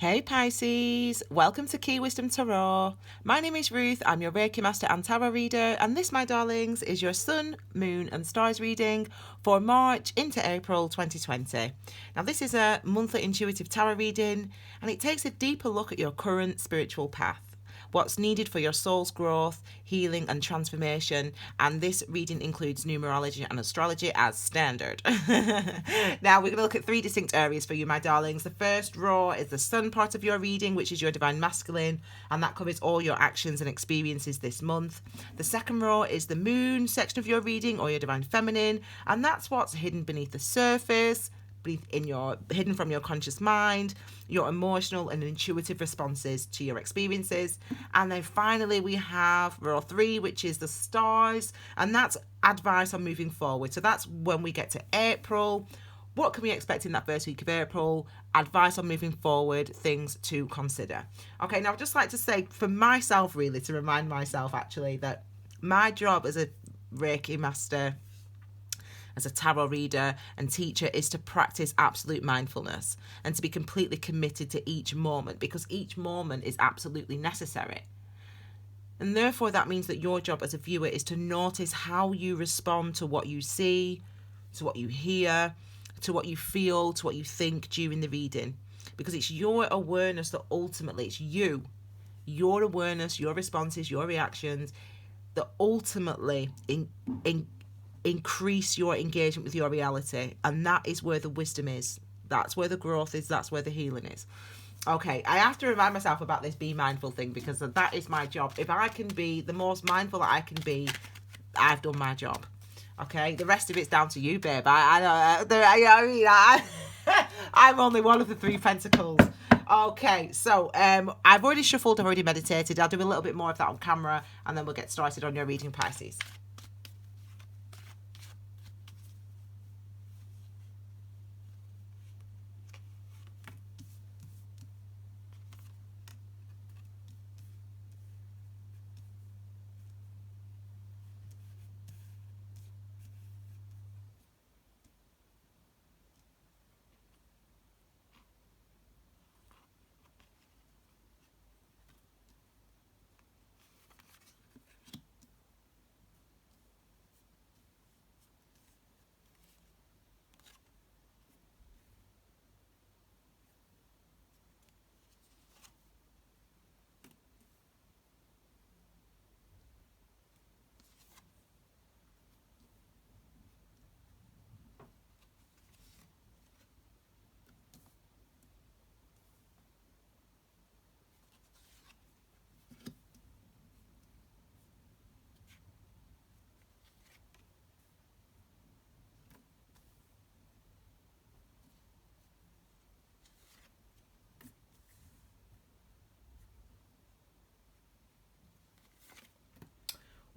Hey Pisces, welcome to Key Wisdom Tarot. My name is Ruth, I'm your Reiki Master and Tarot reader, and this, my darlings, is your Sun, Moon and Stars reading for March into April 2020. Now this is a monthly intuitive tarot reading, and it takes a deeper look at your current spiritual path, what's needed for your soul's growth, healing and transformation, and this reading includes numerology and astrology as standard. Now we're going to look at three distinct areas for you, my darlings. The first row is the sun part of your reading, which is your divine masculine, and that covers all your actions and experiences this month. The second row is the moon section of your reading, or your divine feminine, and that's what's hidden beneath the surface, hidden from your conscious mind, your emotional and intuitive responses to your experiences. And then finally we have row 3, which is the stars, and that's advice on moving forward. So that's when we get to April. What can we expect in that first week of April? Advice on moving forward, things to consider. Okay, now I'd just like to say for myself, really, to remind myself actually that my job as a Reiki Master, as a tarot reader and teacher, is to practice absolute mindfulness and to be completely committed to each moment, because each moment is absolutely necessary. And therefore that means that your job as a viewer is to notice how you respond to what you see, to what you hear, to what you feel, to what you think during the reading, because it's your awareness that ultimately, it's you, your awareness, your responses, your reactions that ultimately increase your engagement with your reality. And that is where the wisdom is. That's where the growth is. That's where the healing is. Okay, I have to remind myself about this be mindful thing, because that is my job. If I can be the most mindful that I can be, I've done my job. Okay, the rest of it's down to you, babe. I'm only one of the 3 pentacles. Okay, so I've already shuffled, I've already meditated. I'll do a little bit more of that on camera, and then we'll get started on your reading, Pisces.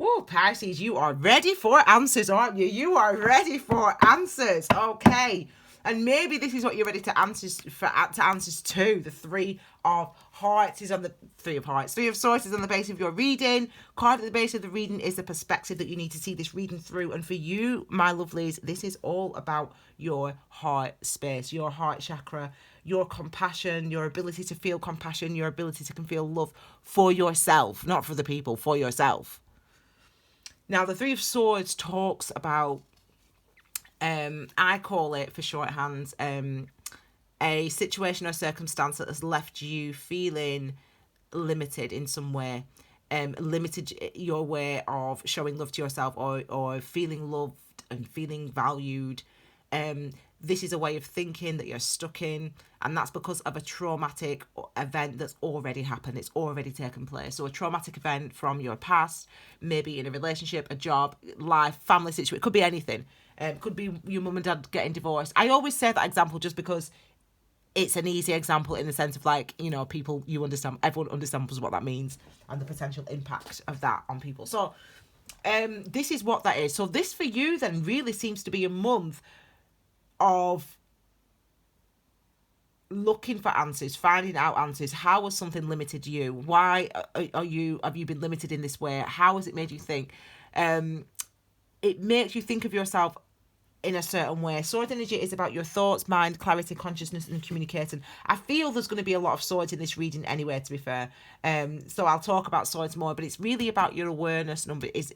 Oh, Pisces, you are ready for answers, aren't you? You are ready for answers. Okay. And maybe this is what you're ready to answers to. The 3 of Hearts is on the 3 of Hearts. 3 of Swords is on the base of your reading. Card at the base of the reading is the perspective that you need to see this reading through. And for you, my lovelies, this is all about your heart space, your heart chakra, your compassion, your ability to feel compassion, your ability to feel love for yourself, not for the people, for yourself. Now, the 3 of Swords talks about, I call it for shorthand, a situation or circumstance that has left you feeling limited in some way, limited your way of showing love to yourself, or feeling loved and feeling valued. This is a way of thinking that you're stuck in, and that's because of a traumatic event that's already happened. It's already taken place. So a traumatic event from your past, maybe in a relationship, a job, life, family situation. It could be anything. Could be your mum and dad getting divorced. I always say that example just because it's an easy example in the sense of, like, you know, people, you understand, everyone understands what that means and the potential impact of that on people. So this is what that is. So this for you then really seems to be a month of looking for answers, finding out answers. How has something limited you? Why have you been limited in this way? How has it made you think? It makes you think of yourself in a certain way. Sword energy is about your thoughts, mind, clarity, consciousness, and communicating. I feel there's going to be a lot of swords in this reading anyway, to be fair. So I'll talk about swords more, but it's really about your awareness. Number is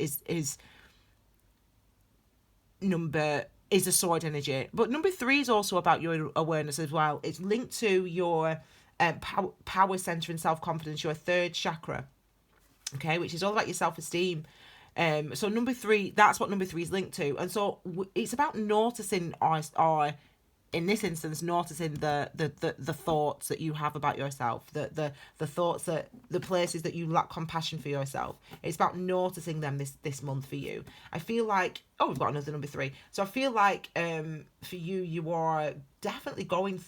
a sword energy. But number 3 is also about your awareness as well. It's linked to your power center and self-confidence, your 3rd chakra, okay, which is all about your self-esteem. So number 3, that's what number 3 is linked to. And so it's about noticing, or in this instance, noticing the thoughts that you have about yourself, the thoughts, that the places that you lack compassion for yourself. It's about noticing them this month for you. I feel like, we've got another number 3. So I feel like for you, you're definitely going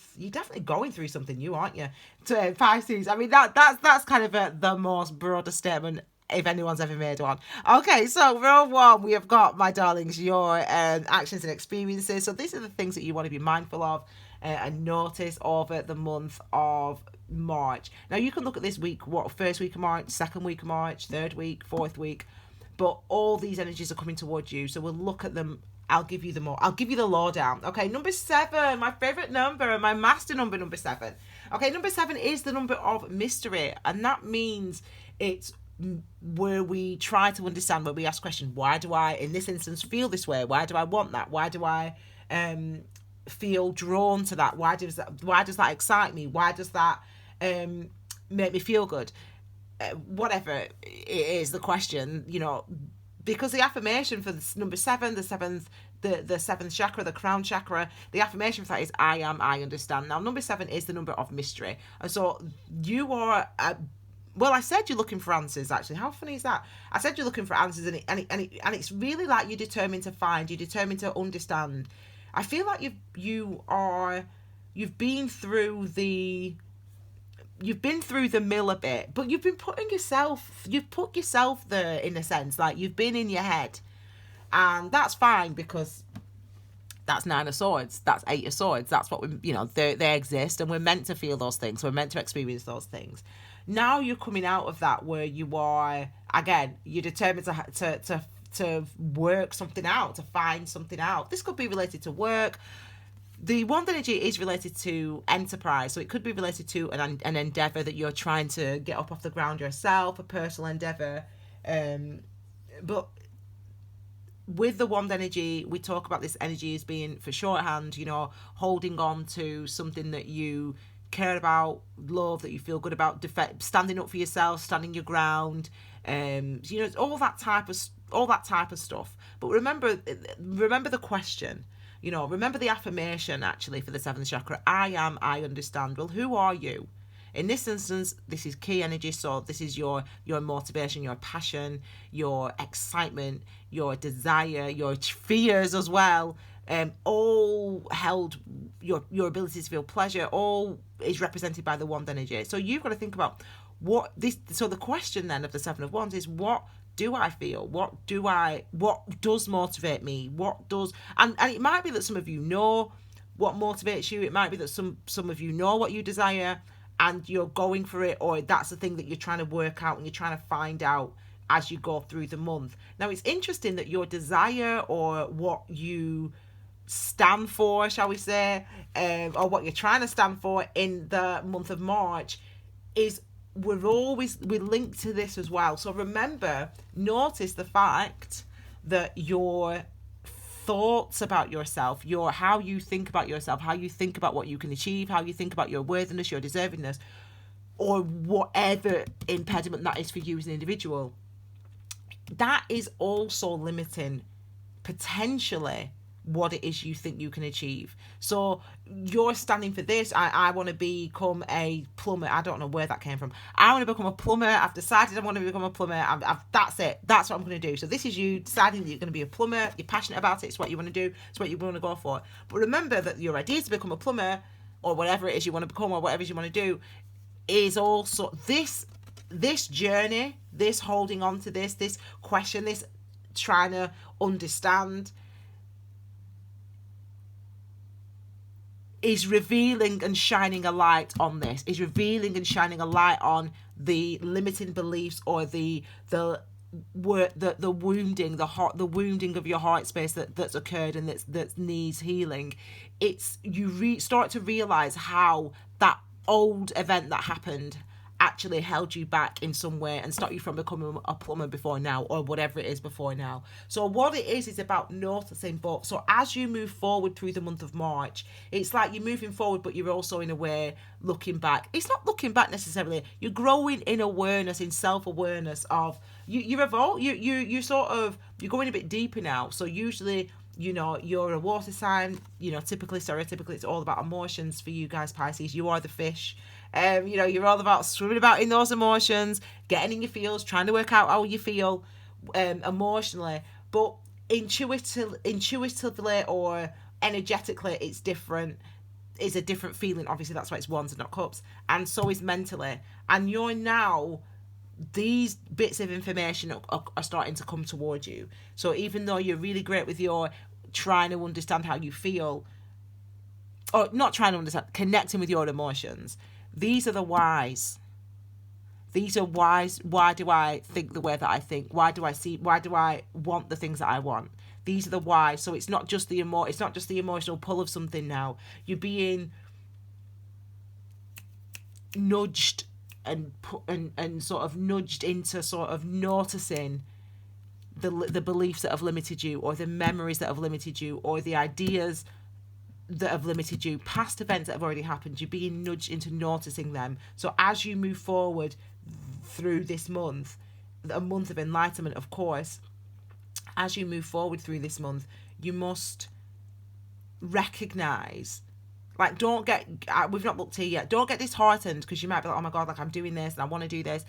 through something new, aren't you? To Pisces. I mean, that's kind of the most broader statement if anyone's ever made one. Okay, so row 1, we have got, my darlings, your actions and experiences. So these are the things that you want to be mindful of and notice over the month of March. Now, you can look at this week, first week of March, second week of March, third week, fourth week, but all these energies are coming towards you. So we'll look at them. I'll give you the lowdown. Okay, number 7, my favorite number, my master number 7. Okay, number 7 is the number of mystery, and that means it's where we try to understand, where we ask questions. Why do I, in this instance, feel this way? Why do I want that? Why do I feel drawn to that? Why does that excite me? Why does that make me feel good? Whatever it is, the question, because the affirmation for this number 7, the 7th chakra, the crown chakra, the affirmation for that is I understand. Now, number 7 is the number of mystery, and so you are well, I said you're looking for answers, actually. How funny is that? I said you're looking for answers, and it's really like you're determined to find, you're determined to understand. I feel like you've been through the mill a bit, but you've put yourself there, in a sense. Like, you've been in your head, and that's fine, because that's 9 of Swords, that's 8 of Swords, that's what they exist, and we're meant to feel those things, we're meant to experience those things. Now you're coming out of that, where you are, again, you're determined to work something out, to find something out. This could be related to work. The wand energy is related to enterprise, so it could be related to an endeavor that you're trying to get up off the ground yourself, a personal endeavor. But with the wand energy, we talk about this energy as being, for shorthand, holding on to something that you care about, love, that you feel good about, standing up for yourself, standing your ground, all that type of stuff. But remember the question, remember the affirmation, actually, for the 7th chakra. I understand. Well, who are you? In this instance, this is key energy, so this is your motivation, your passion, your excitement, your desire, your fears as well. All held, your ability to feel pleasure, all is represented by the wand energy. So you've got to think about so the question then of the 7 of Wands is, what do I feel? What does motivate me? And it might be that some of you know what motivates you. It might be that some of you know what you desire, and you're going for it, or that's the thing that you're trying to work out and you're trying to find out as you go through the month. Now, it's interesting that your desire, or what you stand for, shall we say, or what you're trying to stand for in the month of March, is we're linked to this as well. So remember, notice the fact that your thoughts about yourself, how you think about yourself, how you think about what you can achieve, how you think about your worthiness, your deservingness, or whatever impediment that is for you as an individual, that is also limiting, potentially, what it is you think you can achieve. So you're standing for this. I want to become a plumber. I don't know where that came from. I want to become a plumber. I've decided I want to become a plumber. That's it. That's what I'm going to do. So this is you deciding that you're going to be a plumber. You're passionate about it. It's what you want to do. It's what you want to go for. But remember that your idea to become a plumber, or whatever it is you want to become, or whatever it is you want to do, is also this journey, this holding on to this question, this trying to understand, is revealing and shining a light on this, is revealing and shining a light on the limiting beliefs, or the the wounding, the wounding of your heart space that's occurred and that needs healing. It's you start to realize how that old event that happened actually held you back in some way and stopped you from becoming a plumber before now, or whatever it is before now. So what it is about noticing. But so as you move forward through the month of March, it's like you're moving forward, but you're also in a way looking back. It's not looking back necessarily. You're growing in awareness, in self-awareness of you're evolved. You sort of, you're going a bit deeper now. So usually, you're a water sign. Typically, stereotypically, it's all about emotions for you guys, Pisces. You are the fish. You're all about swimming about in those emotions, getting in your feels, trying to work out how you feel emotionally. But intuitively or energetically, it's different. It's a different feeling. Obviously, that's why it's wands and not cups. And so is mentally. And you're now, these bits of information are starting to come towards you. So even though you're really great with your trying to understand how you feel, or not trying to understand, connecting with your emotions, these are the whys. These are whys. Why do I think the way that I think? Why do I want the things that I want? These are the whys. So it's not just the emotional pull of something now. You're being nudged and sort of nudged into sort of noticing the beliefs that have limited you, or the memories that have limited you, or the ideas that have limited you, past events that have already happened. You're being nudged into noticing them. So as you move forward through this month, a month of enlightenment, of course, as you move forward through this month, you must recognize, like, don't get, we've not looked here yet, don't get disheartened because you might be like, oh my God, like, I'm doing this and I want to do this.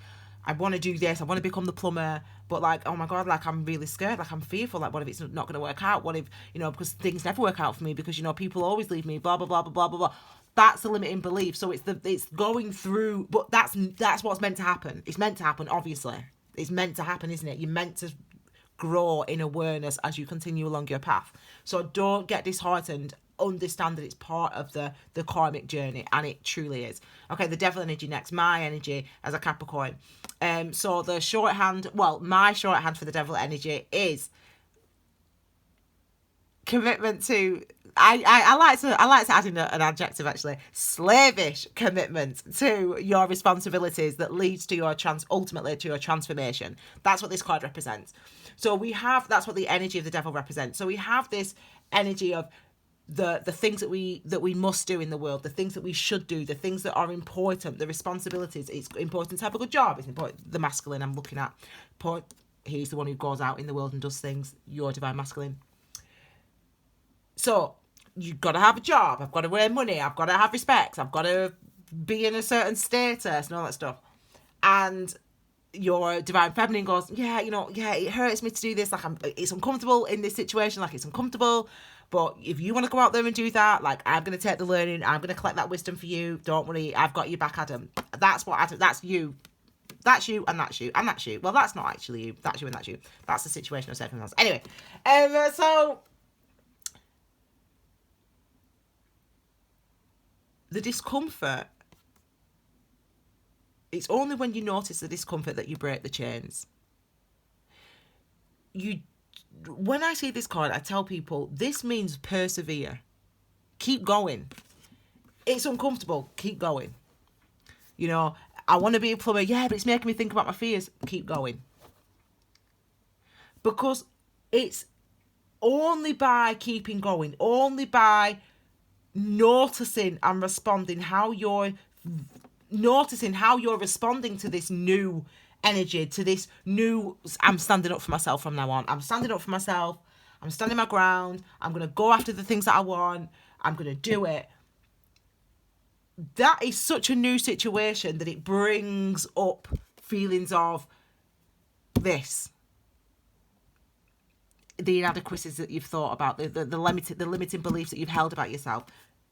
I want to do this. I want to become the plumber, but like, oh my God, like, I'm really scared. Like, I'm fearful. Like, what if it's not going to work out? What if, because things never work out for me because, people always leave me, blah, blah, blah, blah, blah, blah, blah. That's the limiting belief. So it's going through, but that's what's meant to happen. It's meant to happen, obviously. It's meant to happen, isn't it? You're meant to grow in awareness as you continue along your path. So don't get disheartened. Understand that it's part of the karmic journey, and it truly is. Okay, the devil energy next. My energy as a Capricorn. So the shorthand, my shorthand for the devil energy is commitment to, I like to add in an adjective, actually, slavish commitment to your responsibilities that leads to ultimately to your transformation. That's what this card represents. So that's what the energy of the devil represents. So we have this energy of the things that we must do in the world, the things that we should do, the things that are important, the responsibilities. It's important to have a good job. It's important. The masculine I'm looking at, he's the one who goes out in the world and does things. Your divine masculine. So you've got to have a job. I've got to earn money. I've got to have respect. I've got to be in a certain status and all that stuff. And your divine feminine goes, it hurts me to do this. Like, it's uncomfortable in this situation. Like, it's uncomfortable. But if you want to go out there and do that, like, I'm going to take the learning. I'm going to collect that wisdom for you. Don't worry. I've got you back, Adam. That's you. That's you, and that's you, and that's you. Well, that's not actually you. That's you, and that's you. That's the situation of circumstance. Anyway, so the discomfort, it's only when you notice the discomfort that you break the chains. When I see this card, I tell people, this means persevere. Keep going. It's uncomfortable. Keep going. I want to be a plumber. Yeah, but it's making me think about my fears. Keep going. Because it's only by keeping going, only by noticing and responding how you're responding to this new energy, to this new, I'm standing up for myself from now on. I'm standing up for myself. I'm standing my ground. I'm going to go after the things that I want. I'm going to do it. That is such a new situation that it brings up feelings of this. The inadequacies that you've thought about, the limiting beliefs that you've held about yourself.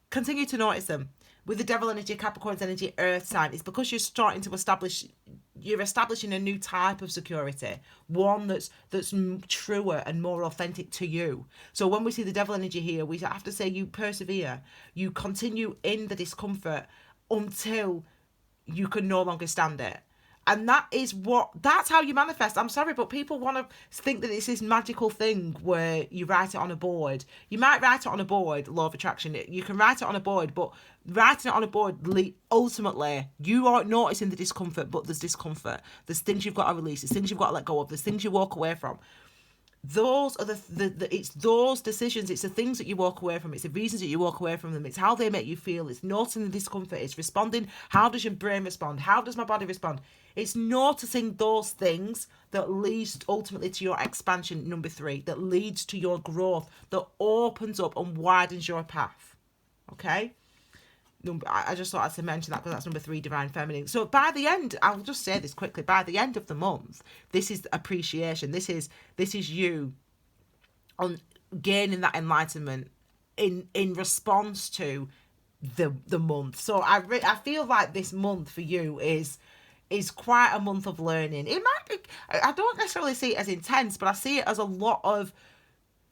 Continue to notice them. With the devil energy, Capricorn's energy, earth sign, it's because you're establishing a new type of security, one that's truer and more authentic to you. So when we see the devil energy here, we have to say you persevere, you continue in the discomfort until you can no longer stand it. And that's how you manifest. I'm sorry, but people want to think that it's this magical thing where you write it on a board. You might write it on a board, law of attraction. You can write it on a board, but writing it on a board, ultimately, you aren't noticing the discomfort, but there's discomfort. There's things you've got to release. There's things you've got to let go of. There's things you walk away from. Those are it's those decisions, it's the things that you walk away from, it's the reasons that you walk away from them, it's how they make you feel, it's noticing the discomfort, it's responding, how does your brain respond, how does my body respond? It's noticing those things that leads ultimately to your expansion, number 3, that leads to your growth, that opens up and widens your path. Okay? I just thought I'd mention that because that's number 3, divine feminine. So by the end, I'll just say this quickly, by the end of the month, this is appreciation. This is you on gaining that enlightenment in response to the month. So I feel like this month for you is quite a month of learning. It might be, I don't necessarily see it as intense, but I see it as a lot of,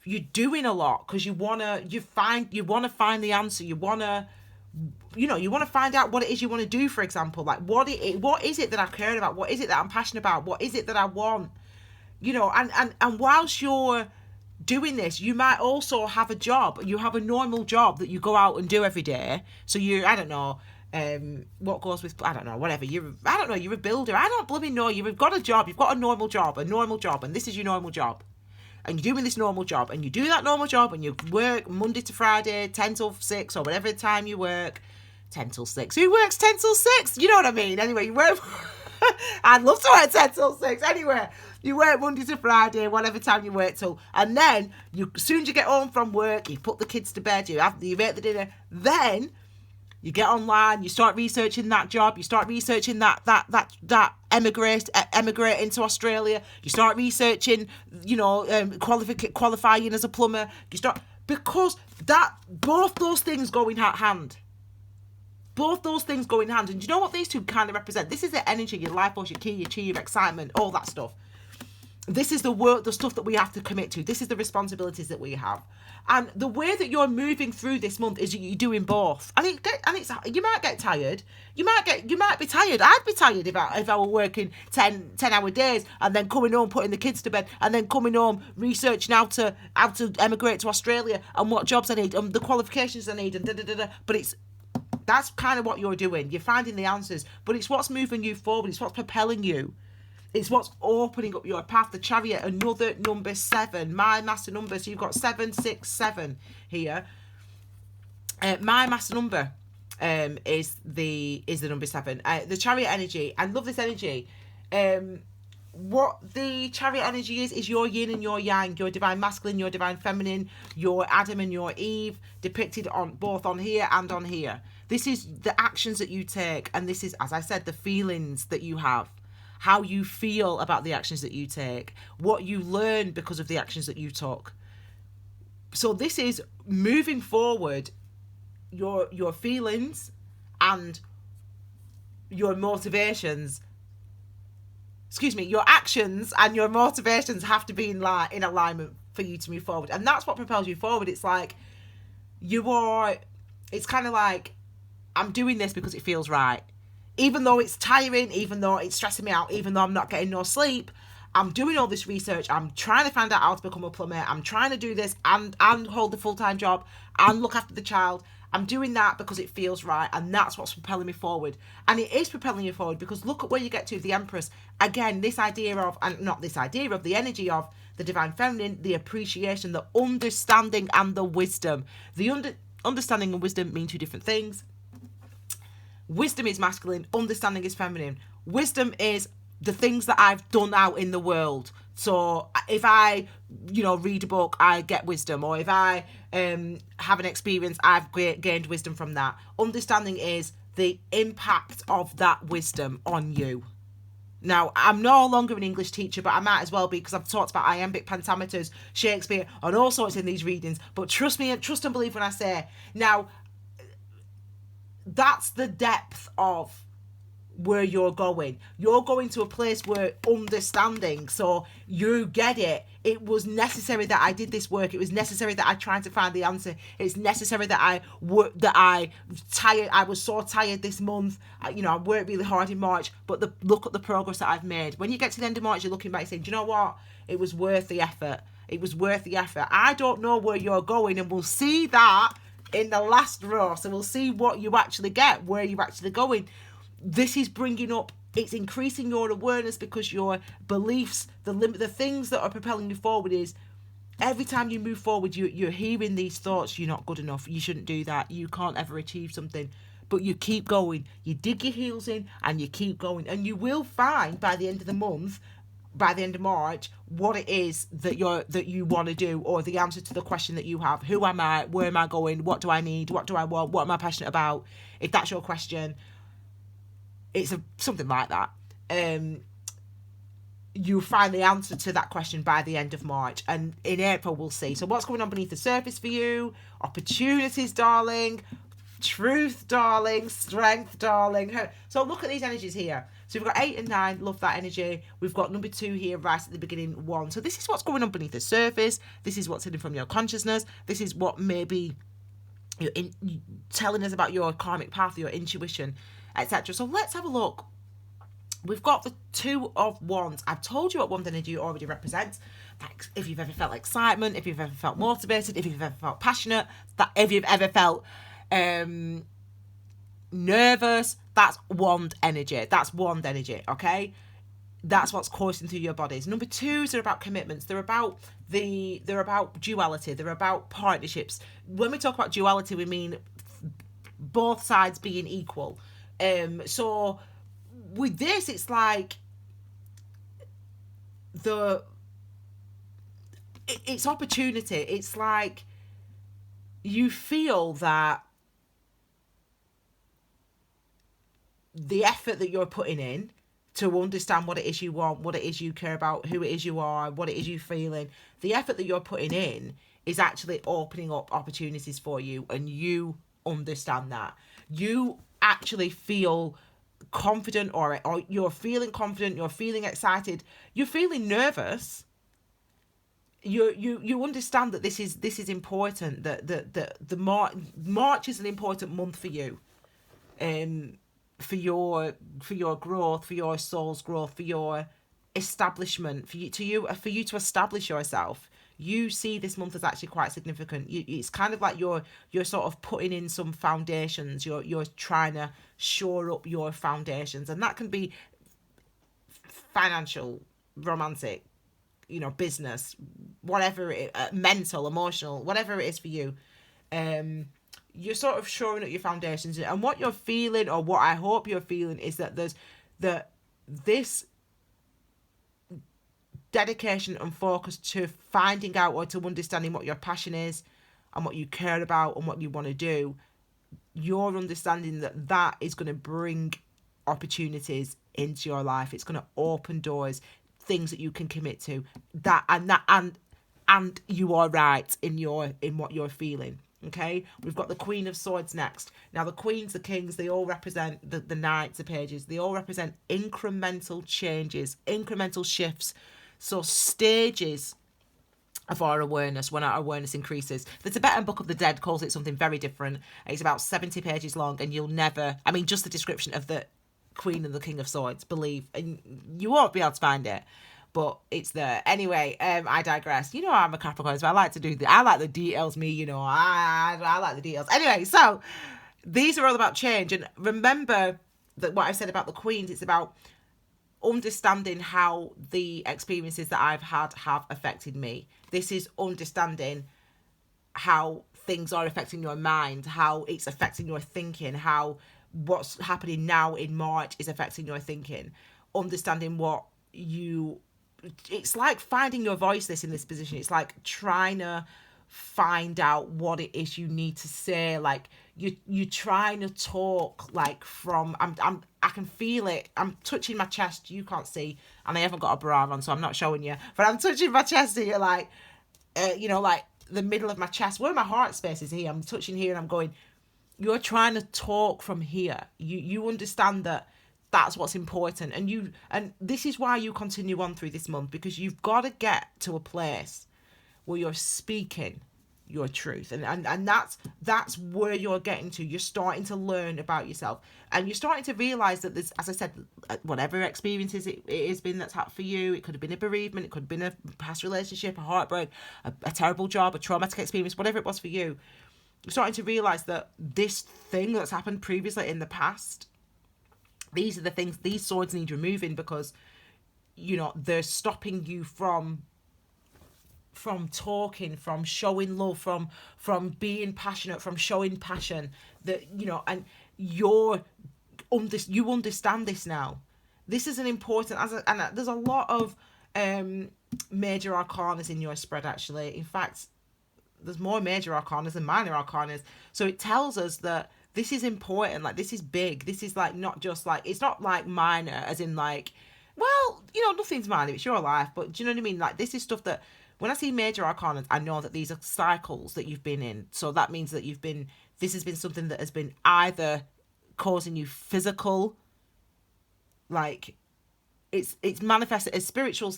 you're doing a lot because you want to find the answer. You want to find out what it is you want to do, for example. Like, what is it that I care about? What is it that I'm passionate about? What is it that I want? And whilst you're doing this, you might also have a job. You have a normal job that you go out and do every day. So I don't know, what goes with, I don't know, whatever. You're a builder. I don't blooming know. You've got a job. You've got a normal job, and this is your normal job. And you're doing this normal job, and you do that normal job, and you work Monday to Friday, 10 till 6, or whatever time you work. 10 till 6. Who works 10 till 6? You know what I mean? Anyway, you work... I'd love to work 10 till 6. Anyway, you work Monday to Friday, whatever time you work till. And then, as soon as you get home from work, you put the kids to bed, you make the dinner. Then, you get online, you start researching that job, you start researching that emigrating to Australia, you start researching, qualifying as a plumber, because both those things go in hand. Both those things go in hand. And do you know what these two kind of represent? This is the energy, your life force, your ki, your chi, your excitement, all that stuff. This is the work, the stuff that we have to commit to. This is the responsibilities that we have. And the way that you're moving through this month is you're doing both. And you might get tired. You might be tired. I'd be tired if I were working 10-hour days and then coming home, putting the kids to bed, and then coming home, researching how to emigrate to Australia and what jobs I need and the qualifications I need and da-da-da-da. But that's kind of what you're doing. You're finding the answers. But it's what's moving you forward. It's what's propelling you. It's what's opening up your path. The Chariot, another number 7, my master number. So you've got 7, 6, 7 here. My master number is the number 7. The Chariot energy. I love this energy. What the Chariot energy is your yin and your yang, your divine masculine, your divine feminine, your Adam and your Eve, depicted on both on here and on here. This is the actions that you take, and this is, as I said, the feelings that you have. How you feel about the actions that you take, what you learn because of the actions that you took. So this is moving forward, your feelings and your motivations. Your actions and your motivations have to be in alignment for you to move forward. And that's what propels you forward. It's like, it's kind of like, I'm doing this because it feels right. Even though it's tiring, even though it's stressing me out, even though I'm not getting no sleep, I'm doing all this research. I'm trying to find out how to become a plumber. I'm trying to do this and hold a full-time job and look after the child. I'm doing that because it feels right, and that's what's propelling me forward. And it is propelling you forward because look at where you get to, the Empress. Again, the energy of the divine feminine, the appreciation, the understanding, and the wisdom. The understanding and wisdom mean two different things. Wisdom is masculine, understanding is feminine. Wisdom is the things that I've done out in the world. So if I, read a book, I get wisdom. Or if I have an experience, I've gained wisdom from that. Understanding is the impact of that wisdom on you. Now, I'm no longer an English teacher, but I might as well be, because I've talked about iambic pentameters, Shakespeare, and all sorts in these readings. But trust me, trust and believe when I say, now, that's the depth of where you're going. You're going to a place where understanding, so you get it It was necessary that I did this work. It was necessary that I tried to find the answer. It's necessary that I was so tired this month. I worked really hard in March, but look at the progress that I've made. When you get to the end of March, you're looking back saying, do you know what? It was worth the effort. It was worth the effort. I don't know where you're going, and we'll see that in the last row. So we'll see what you actually get, where you're actually going. This is bringing up, it's increasing your awareness, because your beliefs, the things that are propelling you forward is, every time you move forward, you're hearing these thoughts: you're not good enough, you shouldn't do that, you can't ever achieve something. But you keep going, you dig your heels in, and you keep going, and you will find by the end of the month, by the end of March, what it is that you want to do, or the answer to the question that you have. Who am I? Where am I going? What do I need? What do I want? What am I passionate about? If that's your question, it's something like that. You'll find the answer to that question by the end of March, and in April we'll see. So what's going on beneath the surface for you? Opportunities, darling. Truth, darling. Strength, darling. So look at these energies here. So we've got 8 and 9, love that energy. We've got number 2 here right at the beginning, 1. So this is what's going on beneath the surface. This is what's hidden from your consciousness. This is what may be telling us about your karmic path, your intuition, etc. So let's have a look. We've got the 2 of Wands. I've told you what wand energy already represents. Like, if you've ever felt excitement, if you've ever felt motivated, if you've ever felt passionate, if you've ever felt nervous, that's wand energy. That's wand energy, okay? That's what's coursing through your bodies. Number 2s are about commitments. They're about duality. They're about partnerships. When we talk about duality, we mean both sides being equal. So with this, it's like it's opportunity. It's like you feel that the effort that you're putting in to understand what it is you want, what it is you care about, who it is you are, what it is you're feeling, the effort that you're putting in is actually opening up opportunities for you, and you understand that. You actually feel confident, or you're feeling confident, you're feeling excited, you're feeling nervous. You understand that this is important, that the March is an important month for you. For your growth, for your soul's growth, for your establishment, for you to establish yourself. You see this month as actually quite significant. It's kind of like you're sort of putting in some foundations. You're trying to shore up your foundations, and that can be financial, romantic, business, whatever mental, emotional, whatever it is for you. You're sort of shoring up your foundations, and what you're feeling, or what I hope you're feeling, is that there's this dedication and focus to finding out, or to understanding what your passion is, and what you care about, and what you want to do. You're understanding that is going to bring opportunities into your life. It's going to open doors, things that you can commit to. And you are right in what you're feeling. Okay, we've got the Queen of Swords next. Now, the Queens, the Kings, they all represent the Knights of Pages. They all represent incremental changes, incremental shifts. So stages of our awareness, when our awareness increases. The Tibetan Book of the Dead calls it something very different. It's about 70 pages long, and just the description of the Queen and the King of Swords, and you won't be able to find it, but it's there. Anyway, I digress. I'm a Capricorn, so I like the details, I like the details. Anyway, so these are all about change. And remember that what I've said about the Queens, it's about understanding how the experiences that I've had have affected me. This is understanding how things are affecting your mind, how it's affecting your thinking, how what's happening now in March is affecting your thinking. Understanding it's like finding your voice in this position. It's like trying to find out what it is you need to say. Like you're trying to talk like from, I can feel it. I'm touching my chest. You can't see, and I haven't got a bra on, so I'm not showing you, but I'm touching my chest here, like, like the middle of my chest, where my heart space is here. I'm touching here, and I'm going, you're trying to talk from here. You understand that that's what's important. And this is why you continue on through this month, because you've got to get to a place where you're speaking your truth, and that's where you're getting to. You're starting to learn about yourself, and you're starting to realize that there's, as I said, whatever experiences it has been that's happened for you. It could have been a bereavement, it could have been a past relationship, a heartbreak, a terrible job, a traumatic experience, whatever it was for you. You're starting to realize that this thing that's happened previously in the past, these are the things, these swords need removing, because they're stopping you from talking, from showing love, from being passionate, from showing passion. That and you understand this now. This is an important, and there's a lot of major arcanas in your spread, actually. In fact, there's more major arcanas than minor arcanas. So it tells us that this is important. Like, this is big. This is like not just like, it's not like minor as in like, well, nothing's minor, it's your life. But do you know what I mean? Like, this is stuff that, when I see major arcana, I know that these are cycles that you've been in. So that means that this has been something that has been either causing you physical, like it's manifested as spiritual,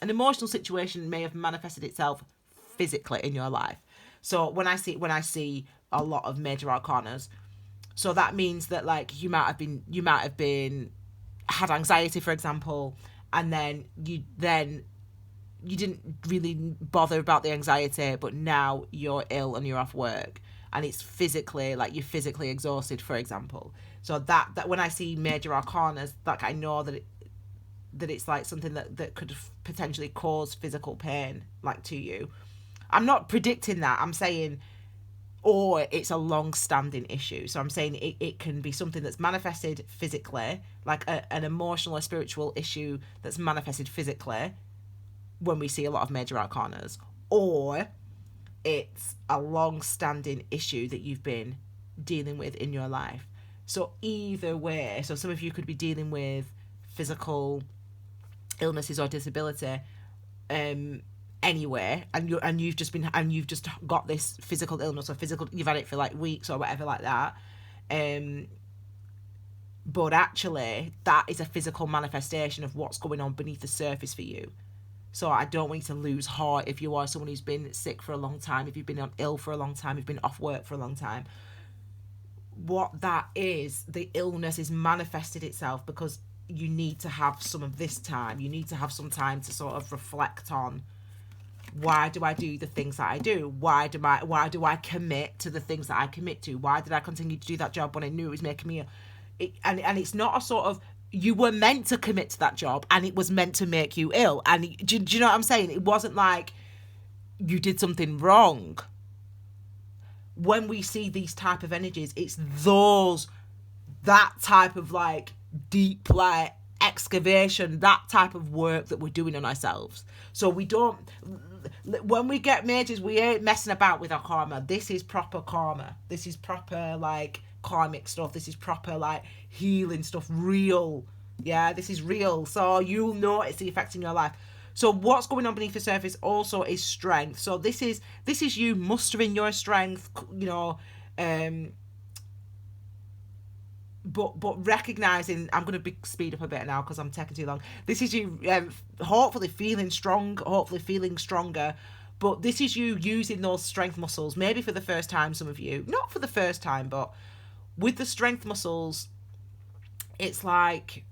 an emotional situation may have manifested itself physically in your life. So when I see a lot of major arcanas, so that means that like you might have been had anxiety, for example, and then you didn't really bother about the anxiety, but now you're ill and you're off work, and it's physically, like, you're physically exhausted, for example. So that when I see major arcanas, like, I know that it's like something that could potentially cause physical pain, like, to you. I'm not predicting that. I'm saying, or it's a long-standing issue. So I'm saying it can be something that's manifested physically, like an emotional or spiritual issue that's manifested physically, when we see a lot of major arcanas, or it's a long-standing issue that you've been dealing with in your life. So either way, so some of you could be dealing with physical illnesses or disability anyway, and you've just got this physical illness, or you've had it for like weeks or whatever like that, but actually that is a physical manifestation of what's going on beneath the surface for you. So I don't want you to lose heart if you are someone who's been sick for a long time, if you've been ill for a long time, you've been off work for a long time. What that is, the illness is manifested itself because you need to have some of this time. You need to have some time to sort of reflect on, why do I do the things that I do? Why do I commit to the things that I commit to? Why did I continue to do that job when I knew it was making me and it's not a sort of, you were meant to commit to that job and it was meant to make you ill. And do you know what I'm saying? It wasn't like you did something wrong. When we see these type of energies, it's that type of like deep, like excavation, that type of work that we're doing on ourselves. So when we get majors, we ain't messing about with our karma. This is proper karma. This is proper like karmic stuff. This is proper like healing stuff, real. Yeah, this is real. So you'll notice the effect in your life. So what's going on beneath the surface also is strength. So this is you mustering your strength, but recognizing, I'm going to speed up a bit now because I'm taking too long. This is you hopefully feeling strong, hopefully feeling stronger. But this is you using those strength muscles, maybe for the first time, some of you. Not for the first time, but with the strength muscles, it's like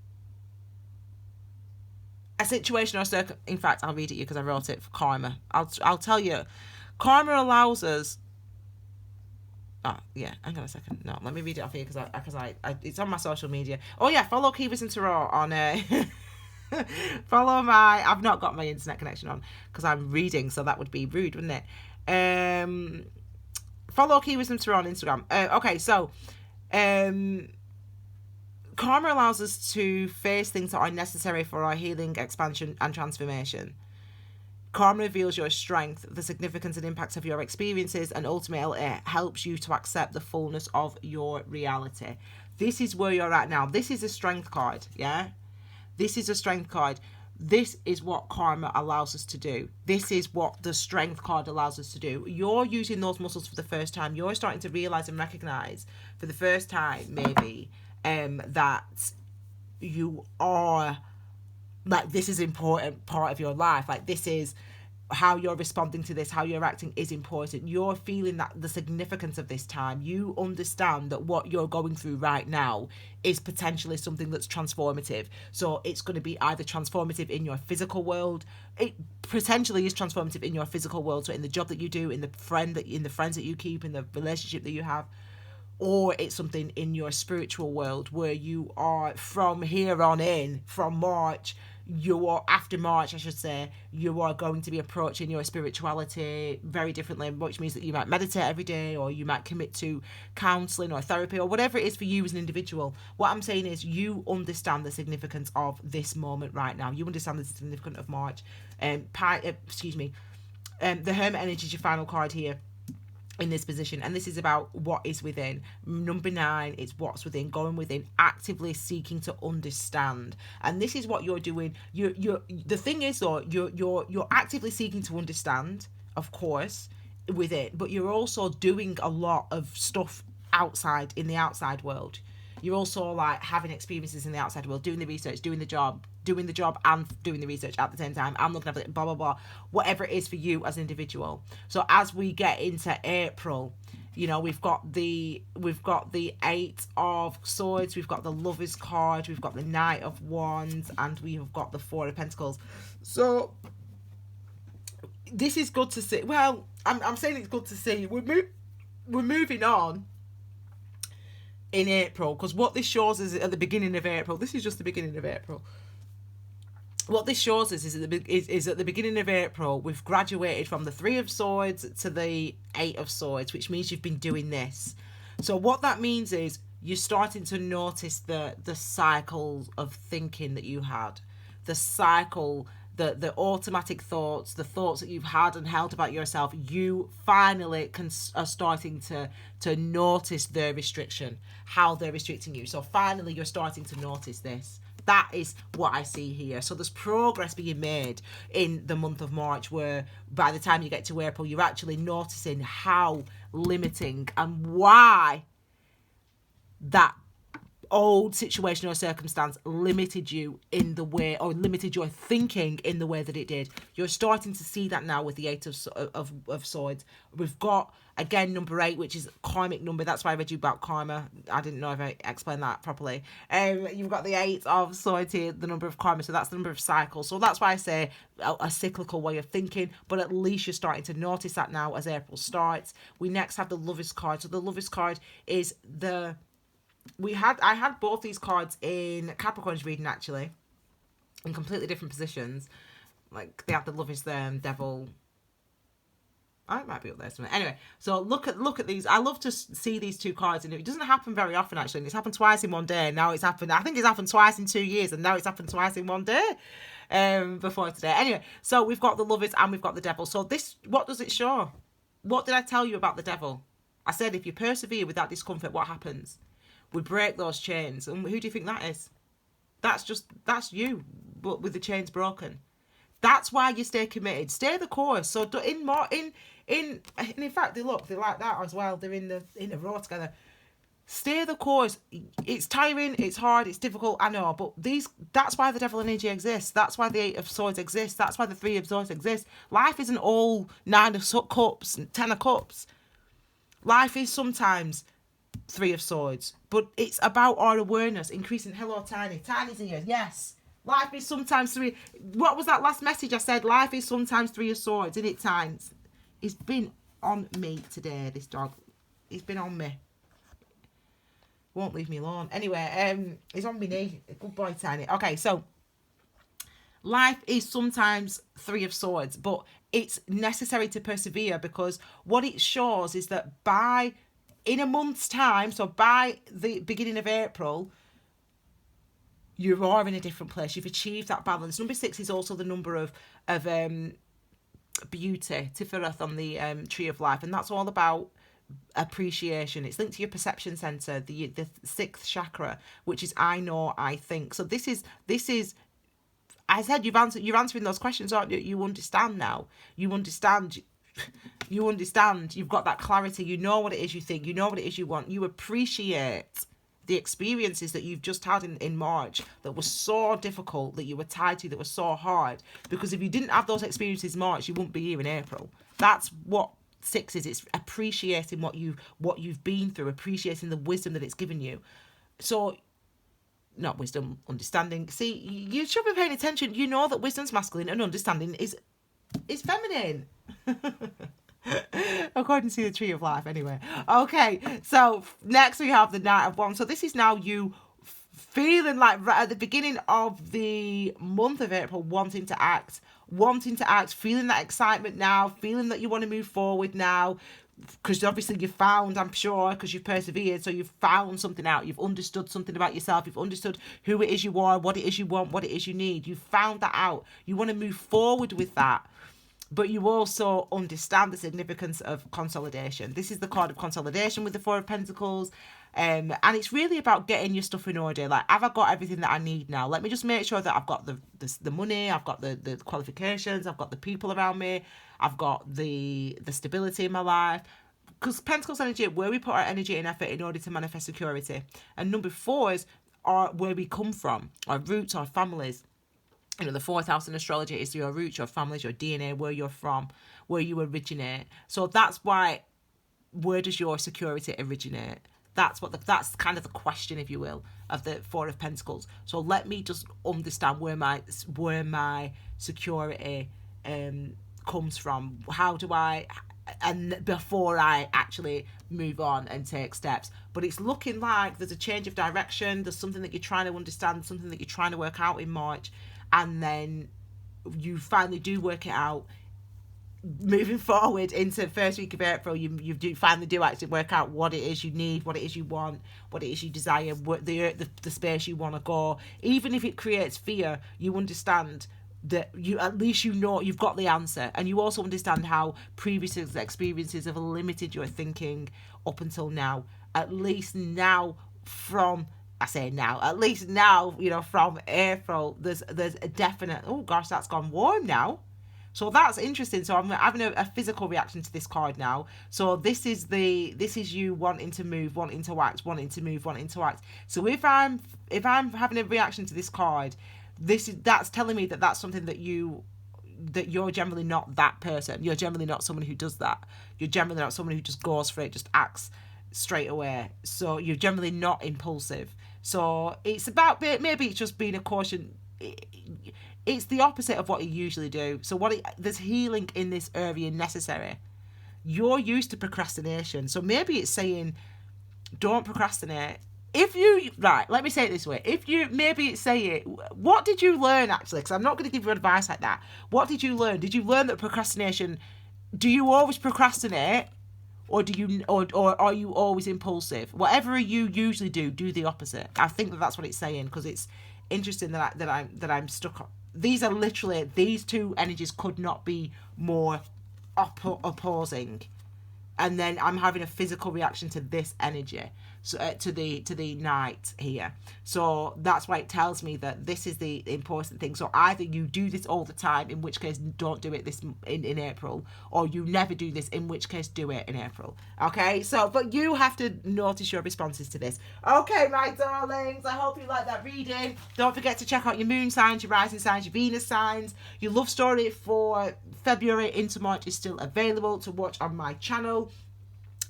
a situation or in fact, I'll read it to you because I wrote it for karma. I'll tell you. Karma allows us... Oh, yeah, hang on a second. No, let me read it off here because I it's on my social media. Oh, yeah, follow Key Wisdom Tarot on... follow I've not got my internet connection on because I'm reading, so that would be rude, wouldn't it? Follow Key Wisdom Tarot on Instagram. Okay, so... karma allows us to face things that are necessary for our healing, expansion, and transformation. Karma reveals your strength, the significance and impact of your experiences, and ultimately it helps you to accept the fullness of your reality. This is where you're at now. This is a strength card, yeah? This is a strength card. This is what karma allows us to do. This is what the strength card allows us to do. You're using those muscles for the first time. You're starting to realize and recognize for the first time, maybe, that you are, like, this is an important part of your life. Like, this is how you're responding to this, how you're acting is important. You're feeling that the significance of this time. You understand that what you're going through right now is potentially something that's transformative. So it's going to be either transformative in your physical world. It potentially is transformative in your physical world, so in the job that you do, in the friends that you keep, in the relationship that you have, or it's something in your spiritual world where you are, from here on in, from March, you are, after March I should say, you are going to be approaching your spirituality very differently, which means that you might meditate every day, or you might commit to counselling or therapy, or whatever it is for you as an individual. What I'm saying is, you understand the significance of this moment right now. You understand the significance of March. The Hermit energy is your final card here in this position, and this is about what is within. Number 9, it's what's within, going within, actively seeking to understand. And this is what you're doing. You're the thing is, though, you're actively seeking to understand, of course, with it, but you're also doing a lot of stuff outside, in the outside world. You're also, like, having experiences in the outside world, doing the research, doing the job and doing the research at the same time, and looking at it, blah blah blah, whatever it is for you as an individual. So as we get into April, you know, we've got the 8 of Swords, we've got the Lovers card, we've got the Knight of Wands, and we have got the 4 of Pentacles. So this is good to see. Well, I'm saying it's good to see. We're moving on in April, because what this shows us at the beginning of April, this is just the beginning of April. What this shows us is at the beginning of April, we've graduated from the 3 of Swords to the 8 of Swords, which means you've been doing this. So what that means is you're starting to notice the cycles of thinking that you had, the cycle, the automatic thoughts, the thoughts that you've had and held about yourself. You finally are starting to notice their restriction, how they're restricting you. So finally you're starting to notice this. That is what I see here. So there's progress being made in the month of March, where by the time you get to April, you're actually noticing how limiting and why that old situation or circumstance limited you in the way, or limited your thinking in the way that it did. You're starting to see that now with the 8 of Swords. We've got, again, number 8, which is karmic number. That's why I read you about karma. I didn't know if I explained that properly. You've got the 8 of Swords here, the number of karma. So that's the number of cycles. So that's why I say a cyclical way of thinking, but at least you're starting to notice that now as April starts. We next have the Lovers card. So the Lovers card is I had both these cards in Capricorn's reading, actually, in completely different positions. Like, they have the Lovers there and Devil. Oh, it might be up there somewhere. Anyway, so look at these. I love to see these 2 cards, and it doesn't happen very often, actually. And it's happened twice in one day. And now it's happened. I think it's happened twice in 2 years, and now it's happened twice in one day. Before today. Anyway, so we've got the Lovers and we've got the Devil. So this, what does it show? What did I tell you about the Devil? I said, if you persevere with that discomfort, what happens? We break those chains. And who do you think that is? That's you, but with the chains broken. That's why you stay committed. Stay the course. So in fact, they're like that as well. They're in a row together. Stay the course. It's tiring, it's hard, it's difficult, I know, but that's why the Devil energy exists. That's why the 8 of Swords exists. That's why the 3 of Swords exists. Life isn't all 9 of Cups and 10 of Cups. Life is sometimes 3 of Swords, but it's about our awareness, increasing. Hello, Tiny. Tiny's here. Yes. Life is sometimes 3. What was that last message I said? Life is sometimes 3 of Swords, isn't it, Times? He's been on me today, this dog. He's been on me. Won't leave me alone. Anyway, he's on my knee. Good boy, Tiny. Okay, so life is sometimes 3 of Swords, but it's necessary to persevere, because what it shows is that in a month's time, so by the beginning of April, you are in a different place. You've achieved that balance. Number 6 is also the number of beauty, Tiferet, on the Tree of Life, and that's all about appreciation. It's linked to your perception center, the 6th chakra, which is I know, I think. So this is I said you're answering those questions, aren't you? You understand now. You understand. You've got that clarity. You know what it is you think. You know what it is you want. You appreciate the experiences that you've just had in March that were so difficult, that you were tied to, that were so hard. Because if you didn't have those experiences in March, you wouldn't be here in April. That's what 6 is. It's appreciating what you've been through, appreciating the wisdom that it's given you. So, not wisdom, understanding. See, you should be paying attention. You know that wisdom's masculine and understanding is feminine. According to the Tree of Life, anyway. Okay, so next we have the Knight of Wands. So this is now you feeling like right at the beginning of the month of April, wanting to act, feeling that excitement now, feeling that you want to move forward now, because obviously you found, I'm sure, because you've persevered, so you've found something out, you've understood something about yourself, you've understood who it is you are, what it is you want, what it is you need, you've found that out, you want to move forward with that. But you also understand the significance of consolidation. This is the card of consolidation with the Four of Pentacles. And it's really about getting your stuff in order. Like, have I got everything that I need now? Let me just make sure that I've got the money, I've got the qualifications, I've got the people around me, I've got the stability in my life. Because Pentacles energy, where we put our energy and effort in order to manifest security. And number 4 are where we come from, our roots, our families. You know, the 4th house in astrology is your roots, your families, your DNA, where you're from, where you originate. So that's why, where does your security originate? That's kind of the question, if you will, of the 4 of Pentacles. So let me just understand where my security comes from. How do I, and before I actually move on and take steps. But it's looking like there's a change of direction. There's something that you're trying to understand, something that you're trying to work out in March. And then you finally do work it out. Moving forward into first week of April, you finally do actually work out what it is you need, what it is you want, what it is you desire, what the space you want to go. Even if it creates fear, you understand that at least you know you've got the answer, and you also understand how previous experiences have limited your thinking up until now. At least now, at least now, you know, from April, there's a definite, oh gosh, that's gone warm now. So that's interesting. So I'm having a physical reaction to this card now. So this is you wanting to move, wanting to act, wanting to move, wanting to act. So if I'm having a reaction to this card, that's telling me that that's something that you're generally not that person. You're generally not someone who does that. You're generally not someone who just goes for it, just acts straight away. So you're generally not impulsive. So it's about, maybe it's just being a caution. It's the opposite of what you usually do. So there's healing in this area necessary. You're used to procrastination. So maybe it's saying, don't procrastinate. Let me say it this way. Maybe it's saying, what did you learn actually? Because I'm not going to give you advice like that. What did you learn? Did you learn that procrastination, do you always procrastinate? Or are you always impulsive? Whatever you usually do the opposite. I think that's what it's saying, because it's interesting that I'm stuck on. These are literally, these two energies could not be more opposing. And then I'm having a physical reaction to this energy, so to the Knight here. So that's why it tells me that this is the important thing. So either you do this all the time, in which case don't do it in April, or you never do this, in which case do it in April. Okay, so but you have to notice your responses to this. Okay, my darlings, I hope you like that reading. Don't forget to check out your moon signs, your rising signs, your Venus signs. Your love story for February into March is still available to watch on my channel.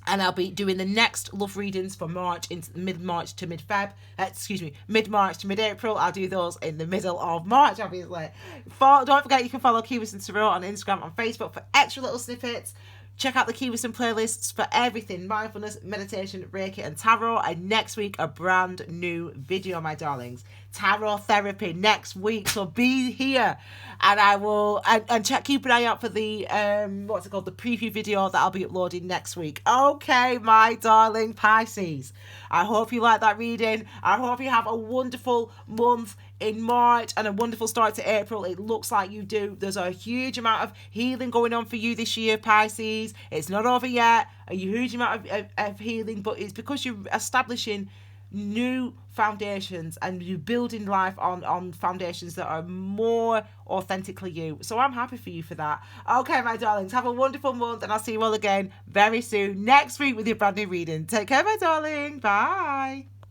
And I'll be doing the next love readings for March, into mid-March to mid-Feb. Mid-March to mid-April. I'll do those in the middle of March, obviously. Don't forget you can follow Key Wisdom Tarot on Instagram and Facebook for extra little snippets. Check out the Key Wisdom playlists for everything mindfulness, meditation, Reiki and tarot. And next week, a brand new video, my darlings. Tarot therapy next week. So be here. And I will, keep an eye out for the, the preview video that I'll be uploading next week. Okay, my darling Pisces. I hope you like that reading. I hope you have a wonderful month in March and a wonderful start to April. It looks like you do. There's a huge amount of healing going on for you this year, Pisces. It's not over yet. A huge amount of healing, but it's because you're establishing new foundations and you're building life on foundations that are more authentically you. So I'm happy for you for that. Okay, my darlings, have a wonderful month, and I'll see you all again very soon next week with your brand new reading. Take care, my darling. Bye.